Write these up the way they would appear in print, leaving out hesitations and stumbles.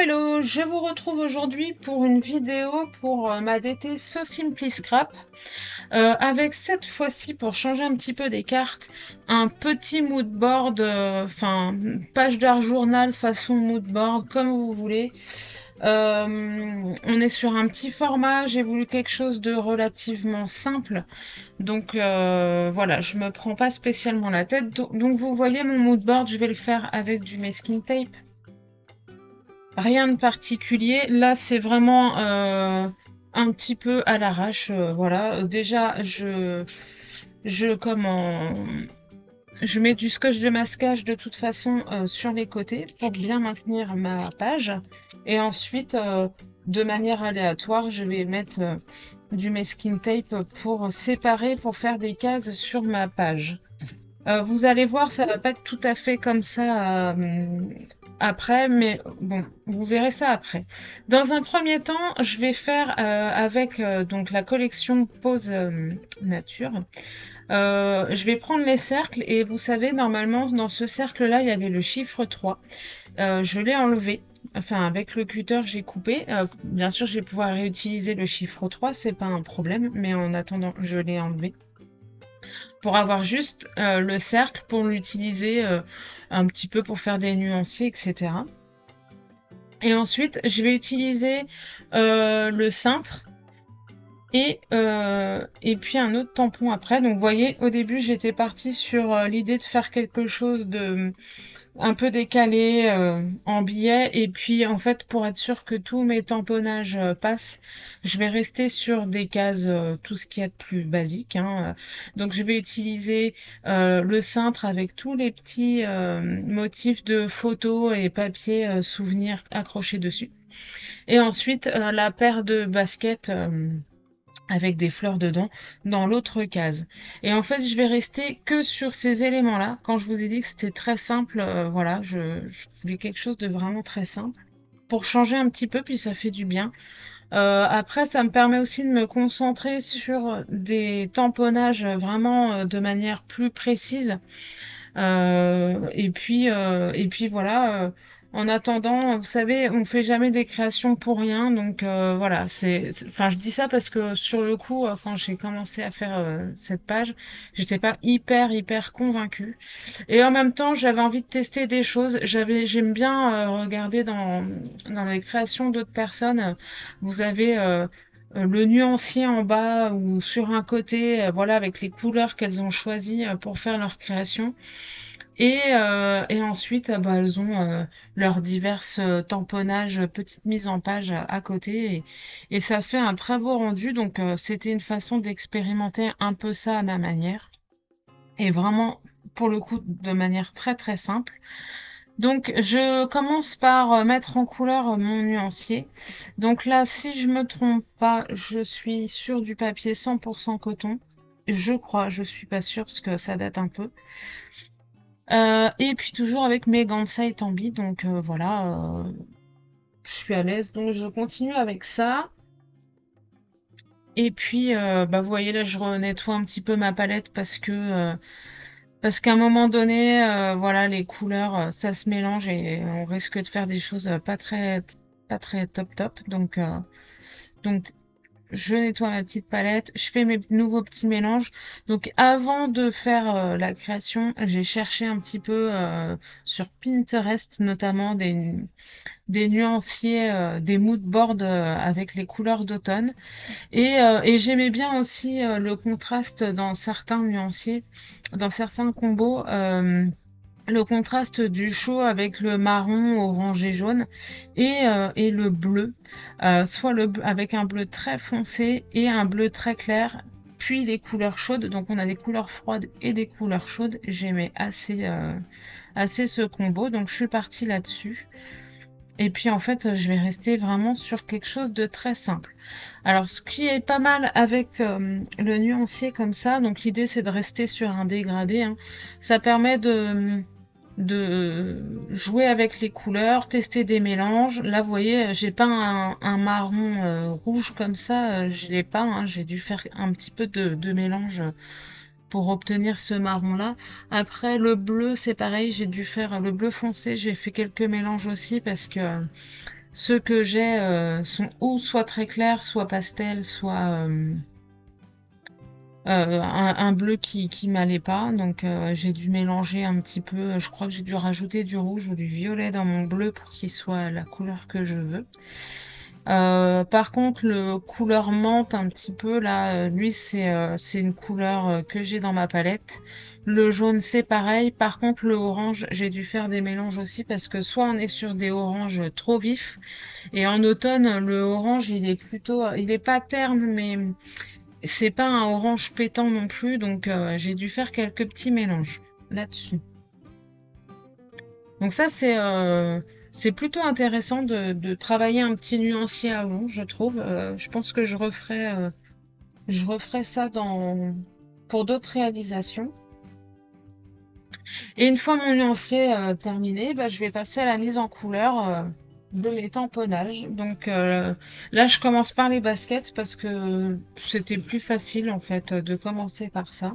Hello, je vous retrouve aujourd'hui pour une vidéo pour ma DT So Simply Scrap avec cette fois-ci pour changer un petit peu des cartes, un petit mood board, enfin page d'art journal façon mood board comme vous voulez. On est sur un petit format, j'ai voulu quelque chose de relativement simple, donc voilà, je me prends pas spécialement la tête. Donc vous voyez mon mood board, je vais le faire avec du masking tape. Rien de particulier. Là, c'est vraiment un petit peu à l'arrache. Voilà. Déjà, comment, je mets du scotch de masquage de toute façon sur les côtés pour bien maintenir ma page. Et ensuite, de manière aléatoire, je vais mettre du masking tape pour séparer, pour faire des cases sur ma page. Vous allez voir, ça va pas être tout à fait comme ça après, mais bon, vous verrez ça après. Dans un premier temps, je vais faire avec donc la collection Pose Nature. Je vais prendre les cercles et vous savez, normalement, dans ce cercle-là, il y avait le chiffre 3. Je l'ai enlevé. Enfin, avec le cutter, j'ai coupé. Bien sûr, je vais pouvoir réutiliser le chiffre 3, c'est pas un problème, mais en attendant, je l'ai enlevé pour avoir juste le cercle, pour l'utiliser un petit peu pour faire des nuanciers, etc. Et ensuite, je vais utiliser le cintre et puis un autre tampon après. Donc vous voyez, au début, j'étais partie sur l'idée de faire quelque chose de un peu décalé en billet, et puis en fait pour être sûr que tous mes tamponnages passent, je vais rester sur des cases tout ce qu'il y a de plus basique, hein. Donc je vais utiliser le cintre avec tous les petits motifs de photos et papier souvenirs accrochés dessus, et ensuite la paire de baskets avec des fleurs dedans dans l'autre case. Et en fait, je vais rester que sur ces éléments-là. Quand je vous ai dit que c'était très simple, voilà, je voulais quelque chose de vraiment très simple pour changer un petit peu, puis ça fait du bien. Après, ça me permet aussi de me concentrer sur des tamponnages vraiment de manière plus précise. Et puis voilà. En attendant, vous savez, on fait jamais des créations pour rien, donc voilà. Enfin, je dis ça parce que sur le coup, quand j'ai commencé à faire cette page, j'étais pas hyper convaincue. Et en même temps, j'avais envie de tester des choses. J'aime bien regarder dans les créations d'autres personnes. Vous avez le nuancier en bas ou sur un côté, voilà, avec les couleurs qu'elles ont choisies pour faire leur création. Et ensuite, bah, elles ont leurs diverses tamponnages, petites mises en page à côté, et ça fait un très beau rendu. Donc, c'était une façon d'expérimenter un peu ça à ma manière, et vraiment, pour le coup, de manière très simple. Donc, je commence par mettre en couleur mon nuancier. Donc là, si je me trompe pas, je suis sur du papier 100% coton. Je crois, je suis pas sûre parce que ça date un peu. Et puis toujours avec mes gants de saille Tambi, donc voilà, je suis à l'aise, donc je continue avec ça. Et puis, bah, vous voyez là, je nettoie un petit peu ma palette parce qu'à un moment donné, voilà, les couleurs, ça se mélange et on risque de faire des choses pas très top. Donc je nettoie ma petite palette, je fais mes nouveaux petits mélanges. Donc avant de faire la création, j'ai cherché un petit peu sur Pinterest notamment des nuanciers, des mood boards avec les couleurs d'automne. Et j'aimais bien aussi le contraste dans certains nuanciers, dans certains combos. Le contraste du chaud avec le marron, orange et jaune, et le bleu, soit avec un bleu très foncé et un bleu très clair, puis les couleurs chaudes. Donc on a des couleurs froides et des couleurs chaudes. J'aimais assez ce combo, donc je suis partie là-dessus. Et puis en fait, je vais rester vraiment sur quelque chose de très simple. Alors ce qui est pas mal avec le nuancier comme ça, donc l'idée c'est de rester sur un dégradé, hein. Ça permet de jouer avec les couleurs, tester des mélanges. Là, vous voyez, j'ai pas un marron rouge comme ça, je l'ai pas, hein. J'ai dû faire un petit peu de mélange pour obtenir ce marron-là. Après, le bleu, c'est pareil, j'ai dû faire le bleu foncé, j'ai fait quelques mélanges aussi parce que Ceux que j'ai sont ou soit très clairs, soit pastel, soit un bleu qui m'allait pas. Donc j'ai dû mélanger un petit peu. Je crois que j'ai dû rajouter du rouge ou du violet dans mon bleu pour qu'il soit la couleur que je veux. Par contre, le couleur menthe un petit peu là, lui c'est une couleur que j'ai dans ma palette. Le jaune c'est pareil. Par contre, le orange, j'ai dû faire des mélanges aussi parce que soit on est sur des oranges trop vifs et en automne le orange il est pas terne mais c'est pas un orange pétant non plus donc j'ai dû faire quelques petits mélanges là-dessus. Donc ça, c'est plutôt intéressant de travailler un petit nuancier à long, je trouve. Je pense que je referai ça pour d'autres réalisations. Et une fois mon nuancier terminé, bah, je vais passer à la mise en couleur de mes tamponnages. Donc là, je commence par les baskets parce que c'était plus facile en fait de commencer par ça.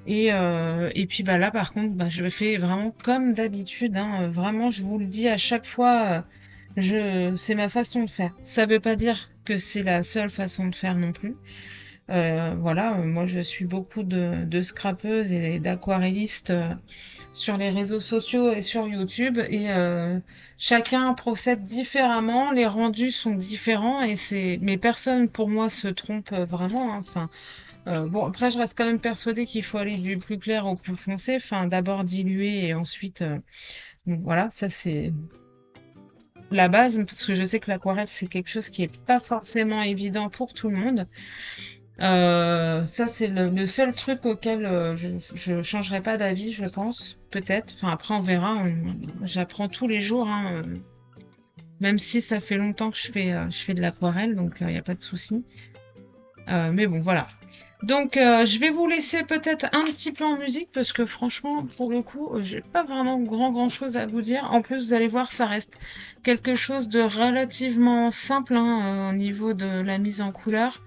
Et puis bah là par contre bah, je fais vraiment comme d'habitude, hein, vraiment je vous le dis à chaque fois, c'est ma façon de faire. Ça veut pas dire que c'est la seule façon de faire non plus. Voilà, moi je suis beaucoup de scrapeuses et d'aquarellistes sur les réseaux sociaux et sur YouTube et chacun procède différemment, les rendus sont différents et mais personne pour moi se trompe vraiment, hein. Enfin, bon, après, je reste quand même persuadée qu'il faut aller du plus clair au plus foncé. Enfin, d'abord diluer et ensuite. Donc voilà, ça c'est la base, parce que je sais que l'aquarelle, c'est quelque chose qui est pas forcément évident pour tout le monde. Ça, c'est le seul truc auquel je changerai pas d'avis, je pense. Peut-être. Enfin, après, on verra. J'apprends tous les jours, hein, même si ça fait longtemps que je fais de l'aquarelle, donc il n'y a pas de souci. Mais bon, voilà. Donc, je vais vous laisser peut-être un petit peu en musique parce que franchement, pour le coup, j'ai pas vraiment grand chose à vous dire. En plus, vous allez voir, ça reste quelque chose de relativement simple hein, au niveau de la mise en couleur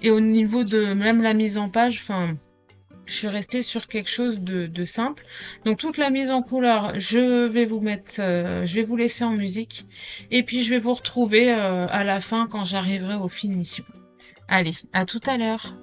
et au niveau de même la mise en page. Enfin, je suis restée sur quelque chose de simple. Donc, toute la mise en couleur, je vais vous laisser en musique et puis je vais vous retrouver à la fin quand j'arriverai aux finitions. Allez, à tout à l'heure.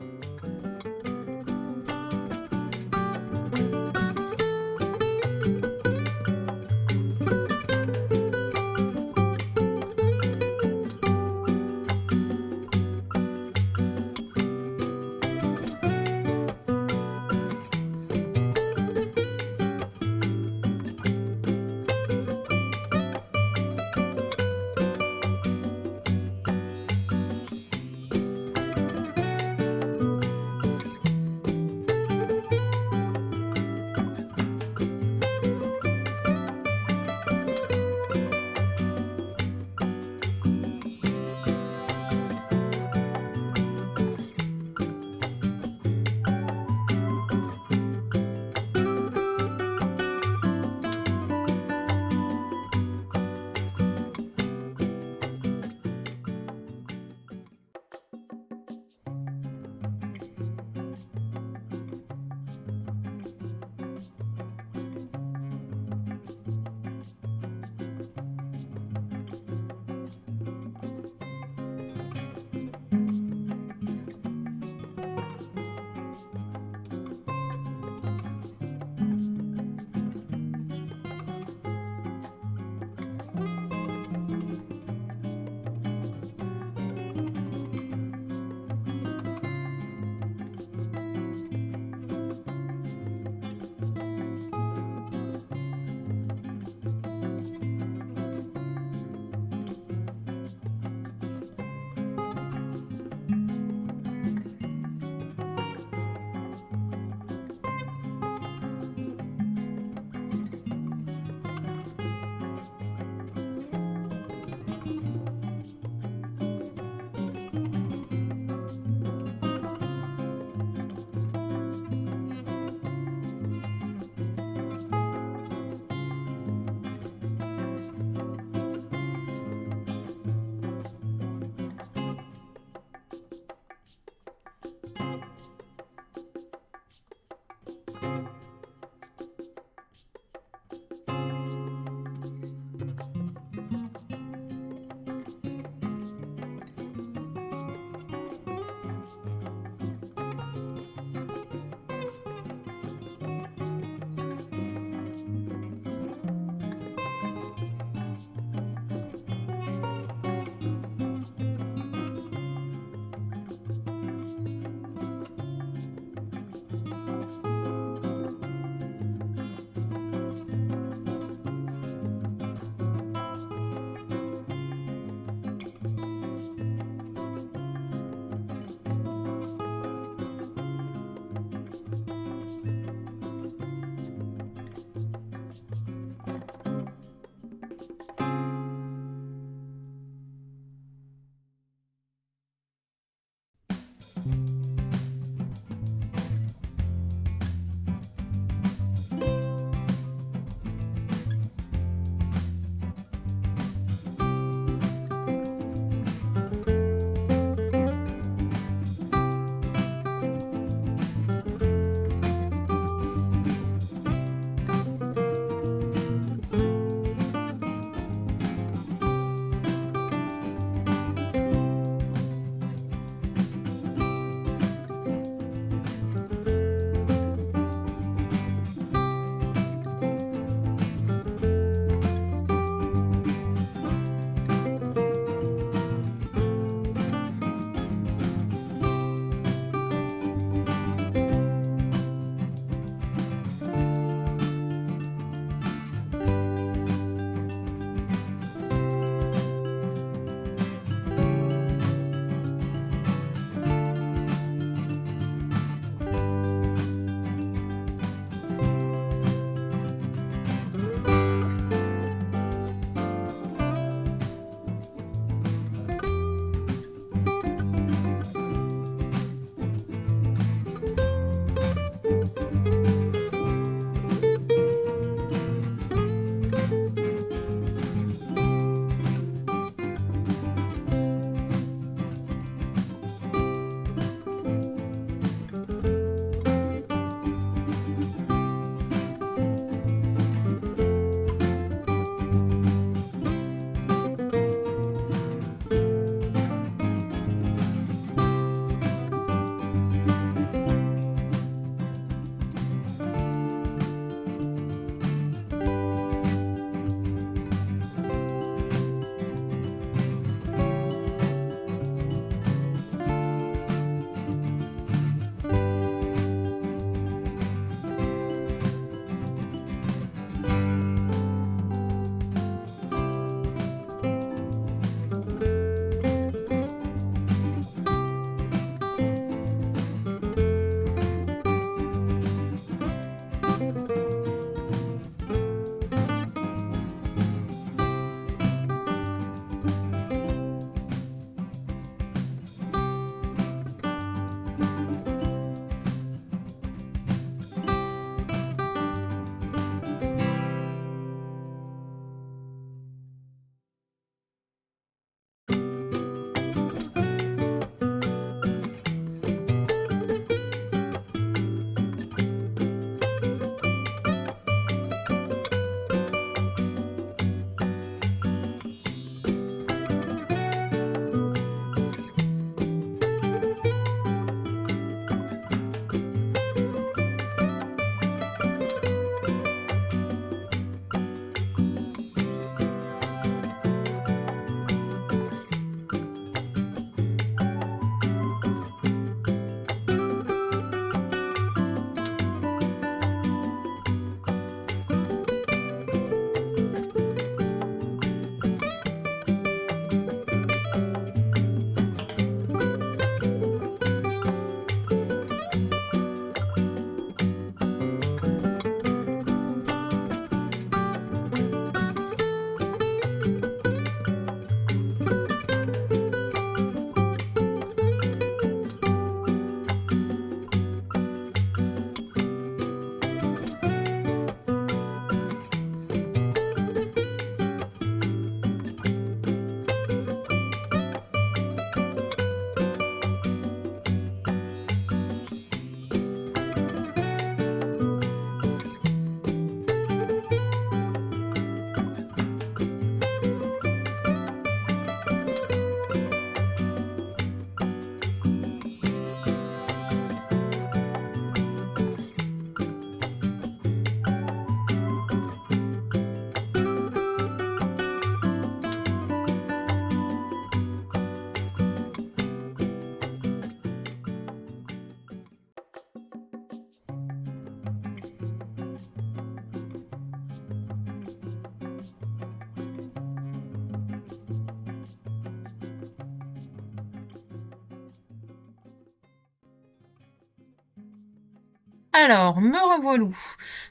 Alors, me revoilou.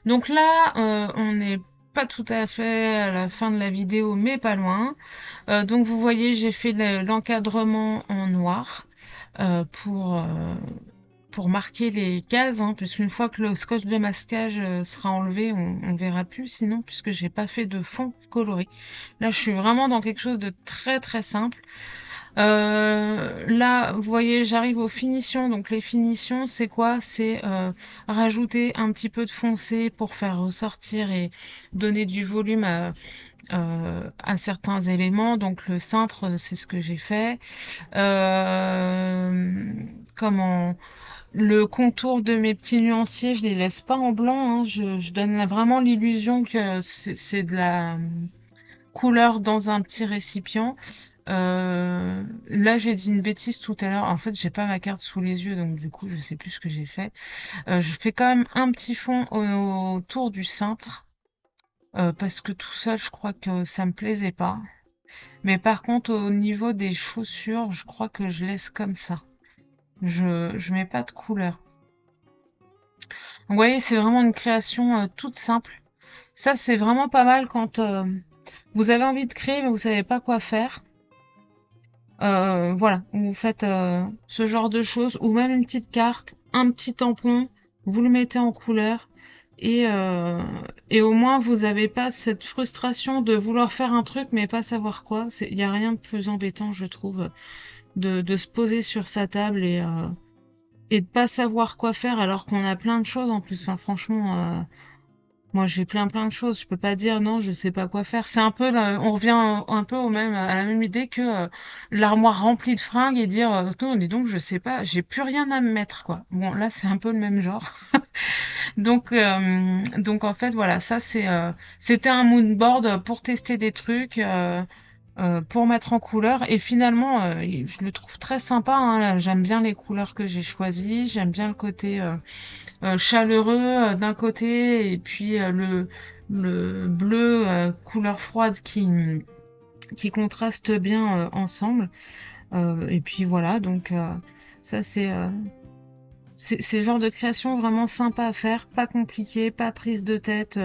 Donc là, on n'est pas tout à fait à la fin de la vidéo, mais pas loin. Donc vous voyez, j'ai fait l'encadrement en noir euh, pour, euh, pour marquer les cases, hein, puisqu'une fois que le scotch de masquage sera enlevé, on verra plus sinon, puisque j'ai pas fait de fond coloré. Là, je suis vraiment dans quelque chose de très très simple. Là, vous voyez, j'arrive aux finitions. Donc les finitions, c'est quoi? C'est rajouter un petit peu de foncé pour faire ressortir et donner du volume à certains éléments. Donc le cintre, c'est ce que j'ai fait. Comment le contour de mes petits nuanciers, je les laisse pas en blanc. Hein. Je donne vraiment l'illusion que c'est de la couleur dans un petit récipient. Là, j'ai dit une bêtise tout à l'heure. En fait, j'ai pas ma carte sous les yeux, donc du coup, je sais plus ce que j'ai fait. Je fais quand même un petit fond autour du cintre, parce que tout seul, je crois que ça me plaisait pas. Mais par contre, au niveau des chaussures, je crois que je laisse comme ça. Je mets pas de couleur. Donc, vous voyez, c'est vraiment une création toute simple. Ça, c'est vraiment pas mal quand vous avez envie de créer, mais vous savez pas quoi faire. Voilà, vous faites ce genre de choses, ou même une petite carte, un petit tampon, vous le mettez en couleur, et, euh, et au moins vous avez pas cette frustration de vouloir faire un truc mais pas savoir quoi. Il y a rien de plus embêtant, je trouve, de se poser sur sa table et de pas savoir quoi faire alors qu'on a plein de choses en plus. Enfin, franchement, moi, j'ai plein de choses. Je peux pas dire non, je sais pas quoi faire. C'est un peu, on revient un peu au même, à la même idée que l'armoire remplie de fringues et dire, non, dis donc, je sais pas, j'ai plus rien à me mettre, quoi. Bon, là, c'est un peu le même genre. Donc en fait, voilà, ça c'était un mood board pour tester des trucs. Pour mettre en couleur et finalement je le trouve très sympa, hein, là. J'aime bien les couleurs que j'ai choisies, j'aime bien le côté chaleureux d'un côté et puis le bleu couleur froide qui contraste bien ensemble. Et puis voilà, donc ça c'est le genre de création vraiment sympa à faire, pas compliqué, pas prise de tête.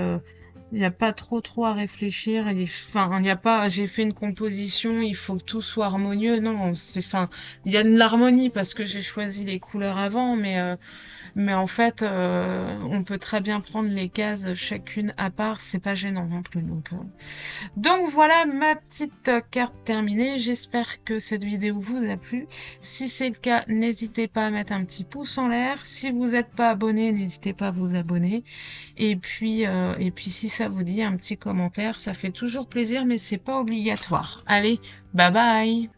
Il n'y a pas trop à réfléchir. Enfin, il n'y a pas. J'ai fait une composition, il faut que tout soit harmonieux. Non, enfin, il y a de l'harmonie parce que j'ai choisi les couleurs avant, mais en fait, on peut très bien prendre les cases chacune à part, c'est pas gênant non plus. Donc voilà ma petite carte terminée. J'espère que cette vidéo vous a plu. Si c'est le cas, n'hésitez pas à mettre un petit pouce en l'air. Si vous n'êtes pas abonné, n'hésitez pas à vous abonner. Et puis si ça vous dit un petit commentaire, ça fait toujours plaisir, mais c'est pas obligatoire. Allez, bye bye!